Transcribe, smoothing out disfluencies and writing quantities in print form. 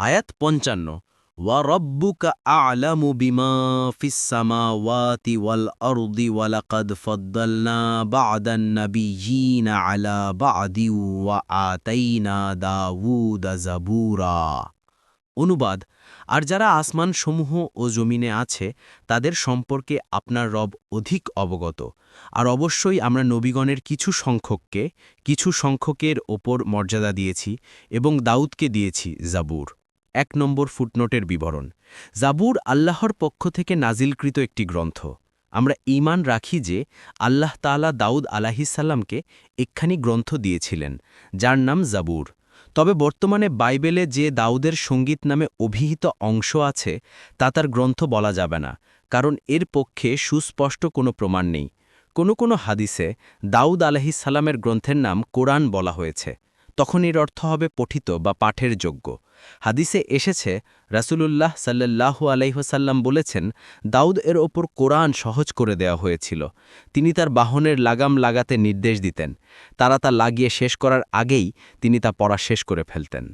আয়াত ৫৫ ওয়া রব্বুকা আ'লামু বিমা ফিস সামাওয়াতি ওয়াল আরদি ওয়া লাকাদ ফাদ্দালনা বা'দান নাবিয়্যিনা আলা বা'দি ওয়া আতাইনা দাউদা জাবুরা। অনুবাদ, আর যারা আসমানসমূহ ও জমিনে আছে তাদের সম্পর্কে আপনার রব অধিক অবগত। আর অবশ্যই আমরা নবীগণের কিছু সংখ্যকের ওপর মর্যাদা দিয়েছি এবং দাউদকে দিয়েছি জাবুর। ১ নম্বর ফুটনোটের বিবরণ। জাবুর আল্লাহর পক্ষ থেকে নাজিলকৃত একটি গ্রন্থ। আমরা ঈমান রাখি যে আল্লাহ তাআলা দাউদ আলাইহিসসালামকে একখানি গ্রন্থ দিয়েছিলেন, যার নাম জাবুর। তবে বর্তমানে বাইবেলে যে দাউদের সঙ্গীত নামে অভিহিত অংশ আছে তা তার গ্রন্থ বলা যাবে না, কারণ এর পক্ষে সুস্পষ্ট কোনো প্রমাণ নেই। কোনো হাদিসে দাউদ আলাইহিসসালামের গ্রন্থের নাম কোরআন বলা হয়েছে, তখন এর অর্থ হবে পঠিত বা পাঠের যোগ্য। হাদিসে এসেছে রাসূলুল্লাহ সাল্লাল্লাহু আলাইহি ওয়াসাল্লাম বলেছেন, দাউদ এর ওপর কোরআন সহজ করে দেওয়া হয়েছিল। তিনি তার বাহনের লাগাম লাগাতে নির্দেশ দিতেন, তারা তা লাগিয়ে শেষ করার আগেই তিনি তা পড়া শেষ করে ফেলতেন।